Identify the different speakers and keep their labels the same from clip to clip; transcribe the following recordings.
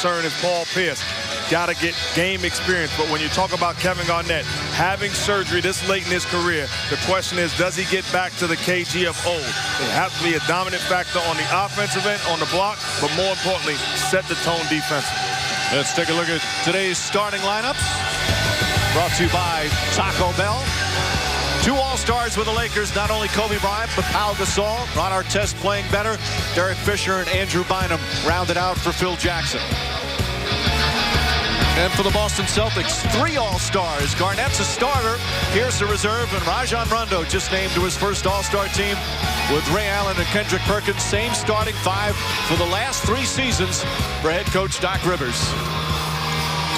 Speaker 1: concern is Paul Pierce. Got to get game experience. But when you talk about Kevin Garnett having surgery this late in his career, the question is, does he get back to the KG of old? It has to be a dominant factor on the offensive end, on the block, but more importantly, set the tone defensively.
Speaker 2: Let's take a look at today's starting lineups. Brought to you by Taco Bell. 2 All-Stars with the Lakers, not only Kobe Bryant, but Pau Gasol. Ron Artest playing better. Derek Fisher and Andrew Bynum rounded out for Phil Jackson. And for the Boston Celtics, 3 All-Stars. Garnett's a starter, Pierce a reserve, and Rajon Rondo just named to his first All-Star team with Ray Allen and Kendrick Perkins. Same starting 5 for the last 3 seasons for head coach Doc Rivers.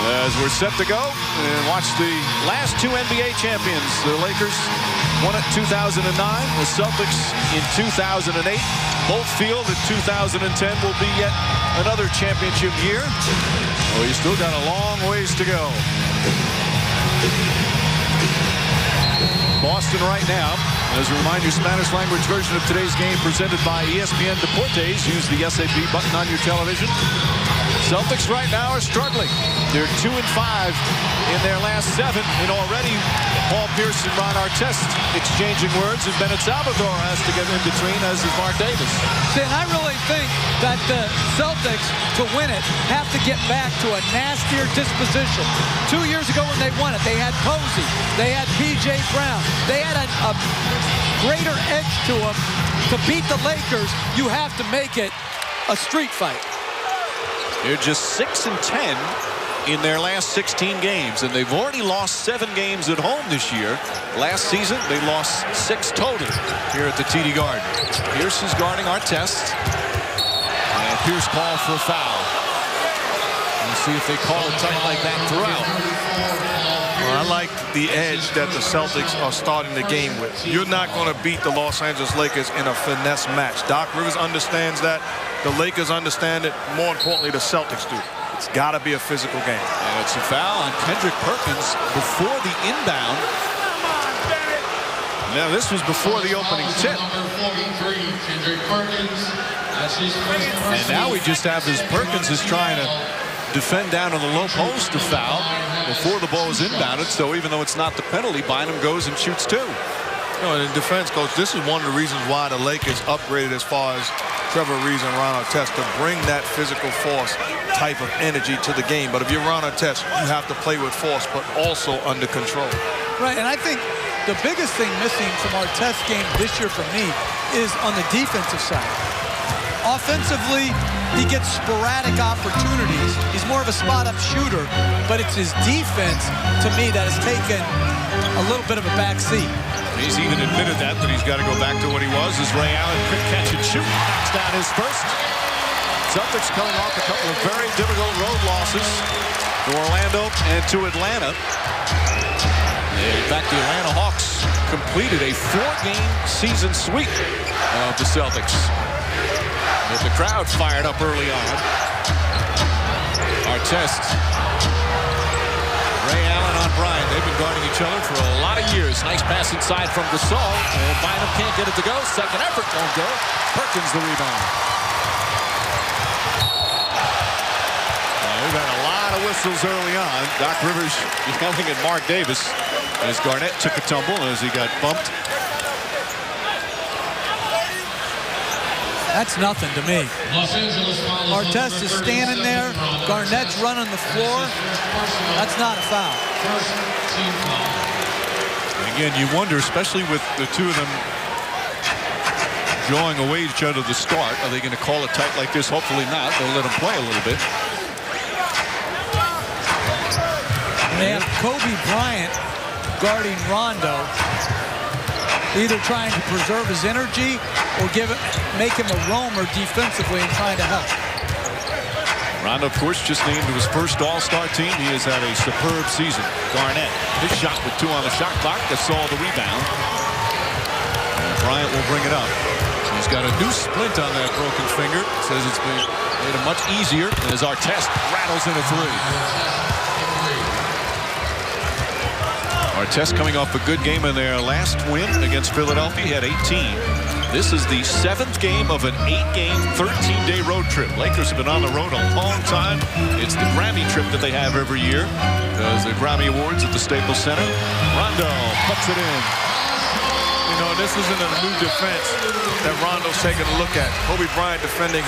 Speaker 2: As we're set to go and watch the last 2 NBA champions. The Lakers won it 2009, the Celtics in 2008. Both feel that 2010 will be yet another championship year. Well, you still got a long ways to go. Boston right now. As a reminder, Spanish language version of today's game presented by ESPN Deportes. Use the SAP button on your television. Celtics right now are struggling. They're 2-5 in their last 7, and already Paul Pierce and Ron Artest exchanging words, and Bennett Salvador has to get in between, as is Mark Davis.
Speaker 3: See, and I really think that the Celtics, to win it, have to get back to a nastier disposition. 2 years ago when they won it, they had Posey, they had P.J. Brown, they had a greater edge to them. To beat the Lakers, you have to make it a street fight.
Speaker 2: They're just 6-10 in their last 16 games, and they've already lost 7 games at home this year. Last season, they lost 6 total here at the TD Garden. Pierce is guarding Artest, and Pierce called for a foul. We'll see if they call it tight like that throughout.
Speaker 1: Well, I like the edge that the Celtics are starting the game with. You're not going to beat the Los Angeles Lakers in a finesse match. Doc Rivers understands that. The Lakers understand it. More importantly, the Celtics do. It's got to be a physical game.
Speaker 2: And it's a foul on Kendrick Perkins before the inbound. Now, this was before the opening tip. And now we just have this Perkins is trying to defend down on the low post, a foul before the ball is inbounded. So even though it's not the penalty, Bynum goes and shoots 2.
Speaker 1: You know, in defense, coach, this is one of the reasons why the Lakers upgraded as far as Trevor Reeves and Ron Artest, to bring that physical force type of energy to the game. But if you're Ron Artest, you have to play with force, but also under control.
Speaker 3: Right, and I think the biggest thing missing from Artest's game this year for me is on the defensive side. Offensively, he gets sporadic opportunities. He's more of a spot-up shooter, but it's his defense, to me, that has taken a little bit of a back seat.
Speaker 2: He's even admitted that he's got to go back to what he was as Ray Allen, quick catch and shoot, knocks down his first. Celtics coming off a couple of very difficult road losses to Orlando and to Atlanta. In fact, the Atlanta Hawks completed a 4-game season sweep of the Celtics. But the crowd fired up early on. Artest. Ray Allen on Bryant. They've been guarding each other for a lot of years. Nice pass inside from Gasol. And Bynum can't get it to go. Second effort won't go. Perkins the rebound. We've had a lot of whistles early on. Doc Rivers yelling at Mark Davis as Garnett took a tumble as he got bumped.
Speaker 3: That's nothing to me. Artest is standing there. Garnett's running the floor. That's not a foul.
Speaker 2: And again, you wonder, especially with the two of them drawing away each other to start, are they going to call it tight like this? Hopefully not. They'll let them play a little bit.
Speaker 3: And they have Kobe Bryant guarding Rondo, either trying to preserve his energy or make him a roamer defensively and trying to help.
Speaker 2: Rondo, of course, just named to his first All-Star team. He has had a superb season. Garnett, his shot with 2 on the shot clock. Gasol the rebound. And Bryant will bring it up. He's got a new splint on that broken finger. Says it's been made it much easier as Artest rattles in a 3. Artest coming off a good game in their last win against Philadelphia. He had 18. This is the 7th game of an 8-game, 13-day road trip. Lakers have been on the road a long time. It's the Grammy trip that they have every year. There's the Grammy Awards at the Staples Center. Rondo puts it in.
Speaker 1: You know, this isn't a new defense that Rondo's taking a look at. Kobe Bryant defended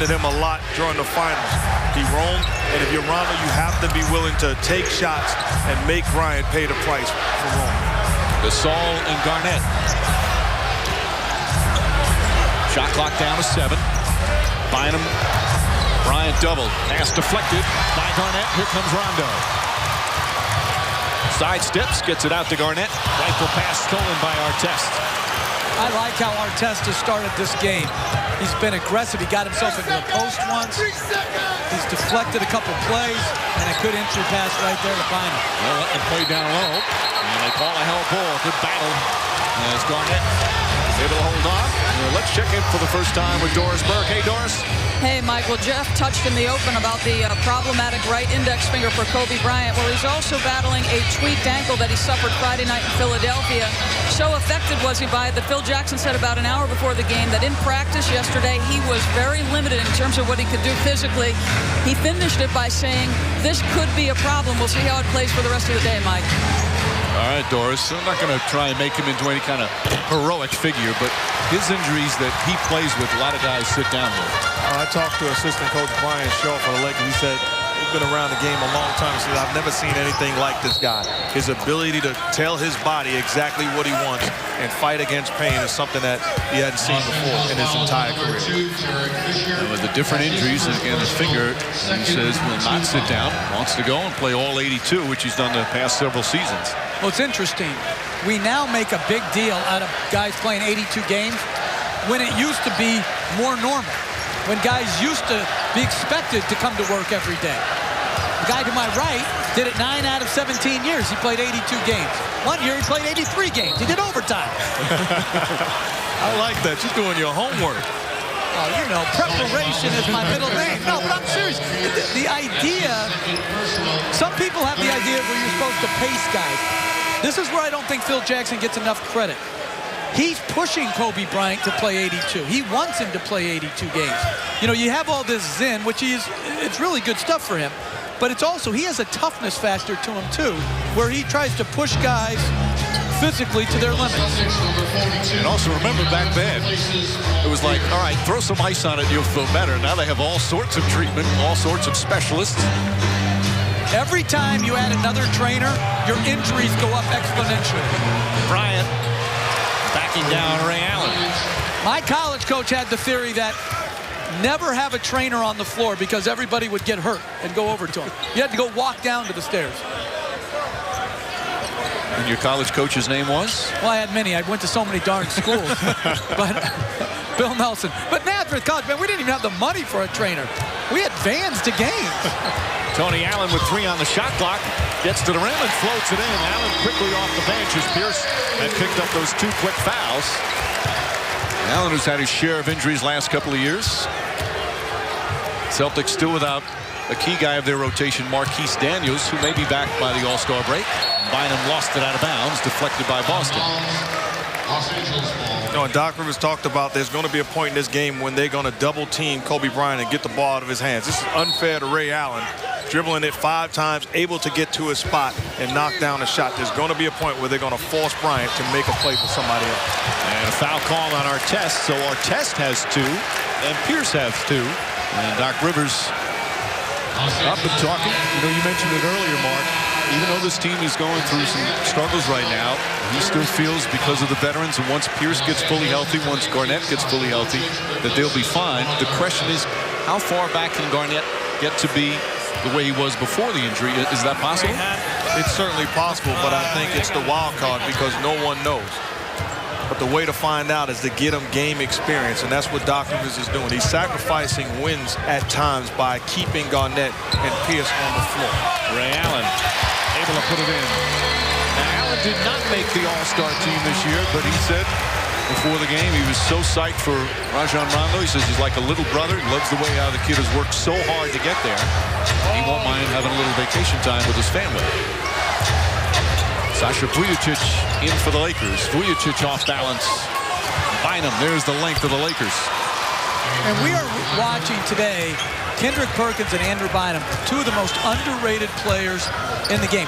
Speaker 1: him a lot during the finals. He roamed, and if you're Rondo, you have to be willing to take shots and make Bryant pay the price for roaming.
Speaker 2: Gasol and Garnett. Shot clock down to 7. Bynum. Bryant double. Pass deflected by Garnett. Here comes Rondo. Sidesteps, gets it out to Garnett. Rifle pass stolen by Artest.
Speaker 3: I like how Artest has started this game. He's been aggressive. He got himself into the post once. He's deflected a couple plays, and a good entry pass right there to Bynum.
Speaker 2: Well, let them play down low, and they call a hell ball. Good battle as Garnett is able to hold on. Let's check in for the first time with Doris Burke. Hey, Doris.
Speaker 4: Hey, Michael. Jeff touched in the open about the problematic right index finger for Kobe Bryant. Well, he's also battling a tweaked ankle that he suffered Friday night in Philadelphia. So affected was he by it that Phil Jackson said about an hour before the game that in practice yesterday, he was very limited in terms of what he could do physically. He finished it by saying, this could be a problem. We'll see how it plays for the rest of the day, Mike.
Speaker 2: All right, Doris. I'm not going to try and make him into any kind of heroic figure, but his injuries that he plays with, a lot of guys sit down with.
Speaker 1: I talked to assistant coach Brian Shaw for the Lakers. He said he's been around the game a long time. He said, I've never seen anything like this guy. His ability to tell his body exactly what he wants and fight against pain is something that he hadn't seen before in his entire career.
Speaker 2: And with the different injuries, again, his finger, he says will not sit down, wants to go and play all 82, which he's done the past several seasons.
Speaker 3: Well, it's interesting. We now make a big deal out of guys playing 82 games when it used to be more normal, when guys used to be expected to come to work every day. The guy to my right did it 9 out of 17 years. He played 82 games. One year he played 83 games. He did overtime.
Speaker 1: I like that. You're doing your homework.
Speaker 3: Oh, you know, preparation is my middle name. No, but I'm serious. The idea, some people have the idea where you're supposed to pace guys. This is where I don't think Phil Jackson gets enough credit. He's pushing Kobe Bryant to play 82. He wants him to play 82 games. You know, you have all this zen, which it's really good stuff for him. But it's also, he has a toughness factor to him, too, where he tries to push guys physically to their limits.
Speaker 2: And also remember back then, it was like, all right, throw some ice on it, you'll feel better. Now they have all sorts of treatment, all sorts of specialists.
Speaker 3: Every time you add another trainer, your injuries go up exponentially.
Speaker 2: Bryant backing down Ray Allen.
Speaker 3: My college coach had the theory that never have a trainer on the floor because everybody would get hurt and go over to him. You had to go walk down to the stairs.
Speaker 2: And your college coach's name was?
Speaker 3: Well, I had many. I went to so many darn schools. But Bill Nelson. But Nazareth College, man, we didn't even have the money for a trainer. We had vans to games.
Speaker 2: Tony Allen with 3 on the shot clock. Gets to the rim and floats it in. Allen quickly off the bench as Pierce had picked up those 2 quick fouls. Allen, who's had his share of injuries last couple of years. Celtics still without a key guy of their rotation, Marquise Daniels, who may be back by the All-Star break. Bynum lost it out of bounds, deflected by Boston.
Speaker 1: You know, and Doc Rivers talked about there's going to be a point in this game when they're going to double team Kobe Bryant and get the ball out of his hands. This is unfair to Ray Allen, dribbling it 5 times, able to get to his spot and knock down a shot. There's going to be a point where they're going to force Bryant to make a play for somebody else.
Speaker 2: And a foul call on Artest, so Artest has 2 and Pierce has 2. And Doc Rivers up and talking. You know, you mentioned it earlier, Mark. Even though this team is going through some struggles right now, he still feels because of the veterans, and once Pierce gets fully healthy, once Garnett gets fully healthy, that they'll be fine. The question is, how far back can Garnett get to be the way he was before the injury? Is that possible?
Speaker 1: It's certainly possible, but I think it's the wild card because no one knows. But the way to find out is to get him game experience, and that's what Doc Rivers is doing. He's sacrificing wins at times by keeping Garnett and Pierce on the floor.
Speaker 2: Ray Allen able to put it in. Now, Allen did not make the All-Star team this year, but he said before the game he was so psyched for Rajon Rondo. He says he's like a little brother. He loves the way how the kid has worked so hard to get there. He won't mind having a little vacation time with his family. Sasha Vujacic in for the Lakers. Vujacic off balance. Bynum, there's the length of the Lakers.
Speaker 3: And we are watching today Kendrick Perkins and Andrew Bynum, two of the most underrated players in the game.